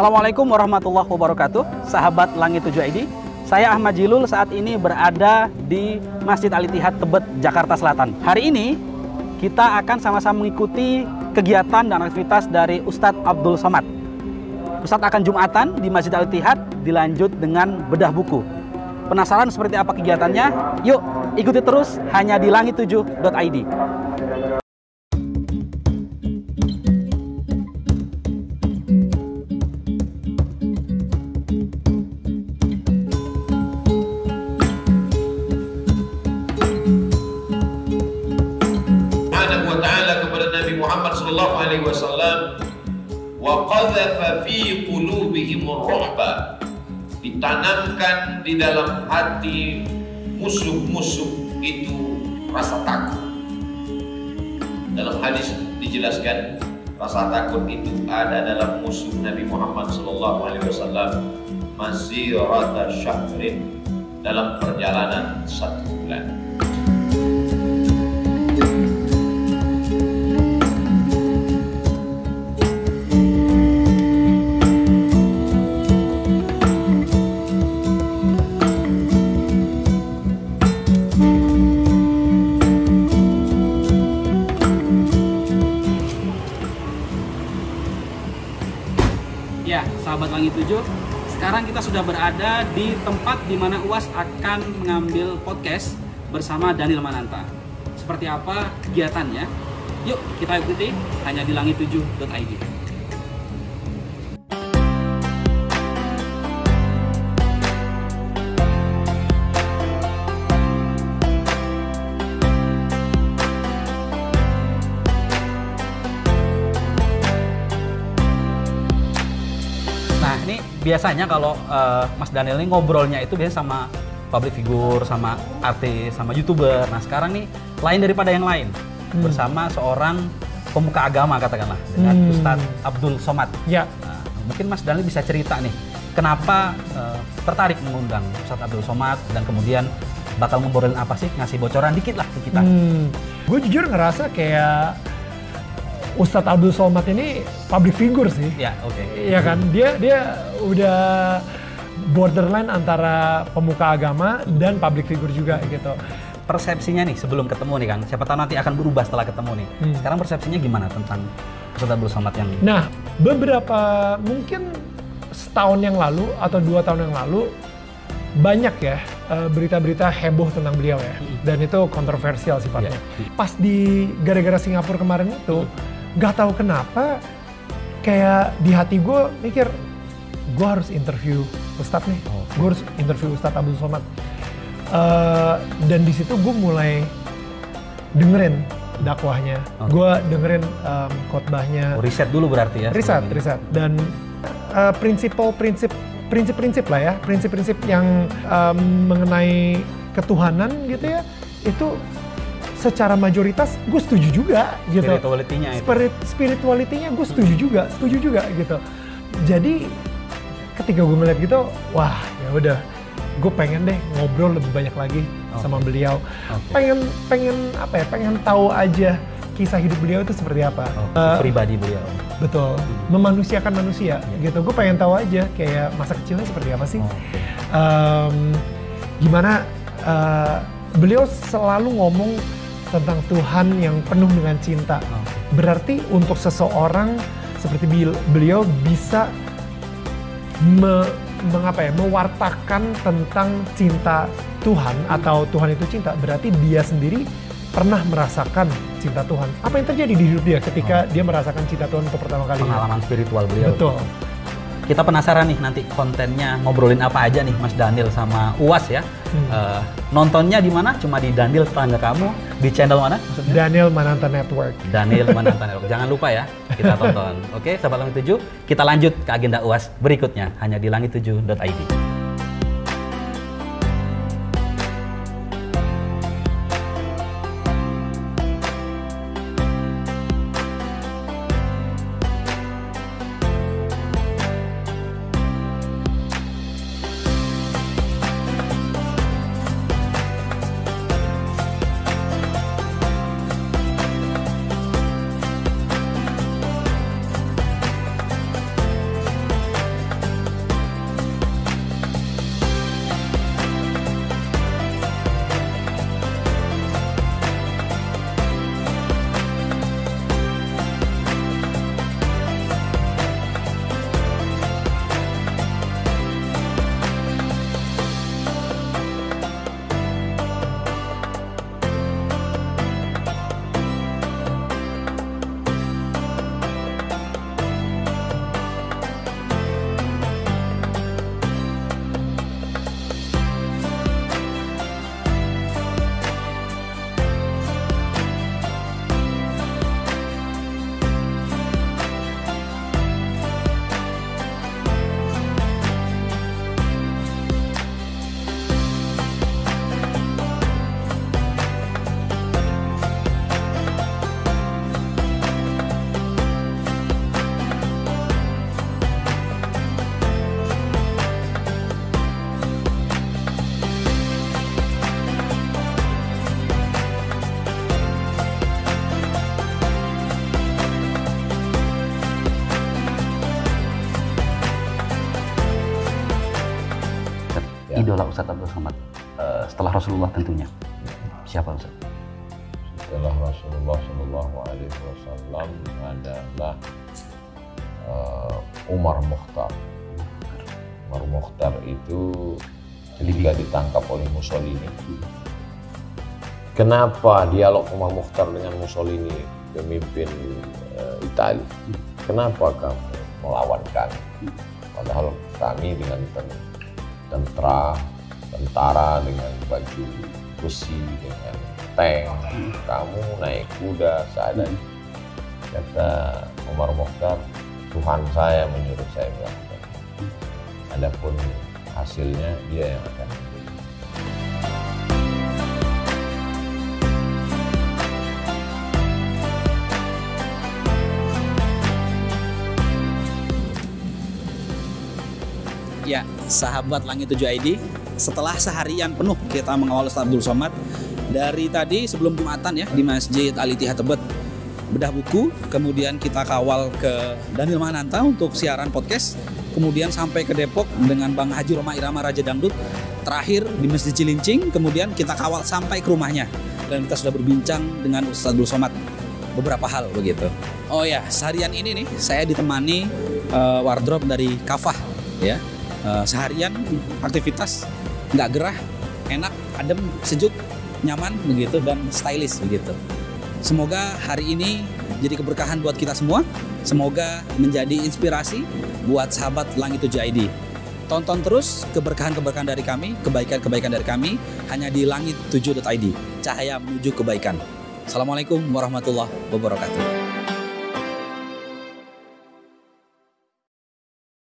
Assalamualaikum warahmatullahi wabarakatuh, sahabat Langit 7 ID. Saya Ahmad Jilul saat ini berada di Masjid Al-Ittihad Tebet, Jakarta Selatan. Hari ini kita akan sama-sama mengikuti kegiatan dan aktivitas dari Ustadz Abdul Somad. Ustadz akan Jumatan di Masjid Al-Ittihad, dilanjut dengan bedah buku. Penasaran seperti apa kegiatannya? Yuk ikuti terus hanya di langit7.id. Muhammad sallallahu alaihi wasallam wa qadhafa fi qulubihim ar-ru'ba, ditanamkan di dalam hati musuh-musuh itu rasa takut. Dalam hadis dijelaskan rasa takut itu ada dalam musuh Nabi Muhammad sallallahu alaihi wasallam masirata syahrin, dalam perjalanan 1 bulan. Ya, sahabat Langit 7, sekarang kita sudah berada di tempat di mana UAS akan mengambil podcast bersama Daniel Mananta. Seperti apa kegiatannya? Yuk kita ikuti hanya di langit7.id. Nah, ini biasanya kalau Mas Daniel ini ngobrolnya itu biasanya sama public figure, sama artis, sama YouTuber. Nah, sekarang nih lain daripada yang lain. Bersama seorang pemuka agama katakanlah, dengan Ustadz Abdul Somad. Ya. Nah, mungkin Mas Daniel bisa cerita nih, kenapa tertarik mengundang Ustadz Abdul Somad dan kemudian bakal ngobrolin apa sih? Ngasih bocoran dikit lah ke kita. Gue jujur ngerasa kayak Ustadz Abdul Somad ini public figure sih. Ya, oke. Iya kan, dia udah borderline antara pemuka agama dan public figure juga gitu. Persepsinya nih sebelum ketemu nih Kang, siapa tahu nanti akan berubah setelah ketemu nih. Sekarang persepsinya gimana tentang Ustadz Abdul Somad yang... Nah, beberapa mungkin setahun yang lalu atau 2 tahun yang lalu banyak ya berita-berita heboh tentang beliau ya, dan itu kontroversial sifatnya. Pas di gara-gara Singapura kemarin itu, nggak tahu kenapa kayak di hati gue mikir gue harus interview Ustadz nih, gue harus interview Ustadz Abdul Somad. Dan di situ gue mulai dengerin dakwahnya, gue dengerin khotbahnya. Riset dulu berarti ya? Riset. Dan prinsip-prinsip lah ya, prinsip-prinsip yang mengenai ketuhanan gitu ya, itu secara mayoritas gue setuju juga gitu. Spirituality-nya itu. Spirituality-nya gue setuju juga gitu. Jadi ketika gue ngeliat gitu, wah ya udah, gue pengen deh ngobrol lebih banyak lagi sama beliau. Pengen tahu aja kisah hidup beliau itu seperti apa. Pribadi beliau. Betul, memanusiakan manusia gitu. Gue pengen tahu aja kayak masa kecilnya seperti apa sih. Gimana beliau selalu ngomong tentang Tuhan yang penuh dengan cinta. Berarti untuk seseorang seperti beliau bisa mewartakan tentang cinta Tuhan atau Tuhan itu cinta, berarti dia sendiri pernah merasakan cinta Tuhan. Apa yang terjadi di hidup dia ketika dia merasakan cinta Tuhan untuk pertama kali? Pengalaman spiritual beliau. Betul. Kita penasaran nih nanti kontennya ngobrolin apa aja nih Mas Daniel sama UAS ya. Nontonnya di mana? Cuma di Daniel Tetangga Kamu, di channel mana maksudnya? Daniel Mananta Network. Daniel Mananta Network. Jangan lupa ya kita tonton. Oke, sahabat Langit 7, kita lanjut ke agenda UAS berikutnya hanya di langit7.id. idola Ustadz Abdul Somad setelah Rasulullah tentunya. Siapa Ustadz? Setelah Rasulullah Shallallahu Alaihi Wasallam adalah Umar Mukhtar. Umar Mukhtar itu ketika ditangkap oleh Mussolini. Kenapa dialog Umar Mukhtar dengan Mussolini, pemimpin Italia? Kenapa kamu melawan kami? Padahal kami dengan tentara dengan baju besi, dengan tank, kamu naik kuda seadanya. Kata Umar Mukhtar, Tuhan saya menyuruh saya melakukan. Adapun hasilnya dia yang akan menjadi. Ya, sahabat Langit 7 ID, setelah seharian penuh kita mengawal Ustadz Abdul Somad, dari tadi sebelum Jumatan ya di Masjid Al-Ittihad Tebet, bedah buku, kemudian kita kawal ke Daniel Mananta untuk siaran podcast, kemudian sampai ke Depok dengan Bang Haji Roma Irama Raja Dangdut, terakhir di Masjid Cilincing, kemudian kita kawal sampai ke rumahnya dan kita sudah berbincang dengan Ustadz Abdul Somad beberapa hal begitu. Oh ya, seharian ini nih saya ditemani wardrobe dari Kafah ya. Seharian aktivitas nggak gerah, enak, adem, sejuk, nyaman begitu dan stylish begitu. Semoga hari ini jadi keberkahan buat kita semua. Semoga menjadi inspirasi buat sahabat Langit 7 ID. Tonton terus keberkahan-keberkahan dari kami, kebaikan-kebaikan dari kami hanya di langit7.id. Cahaya menuju kebaikan. Assalamualaikum warahmatullahi wabarakatuh.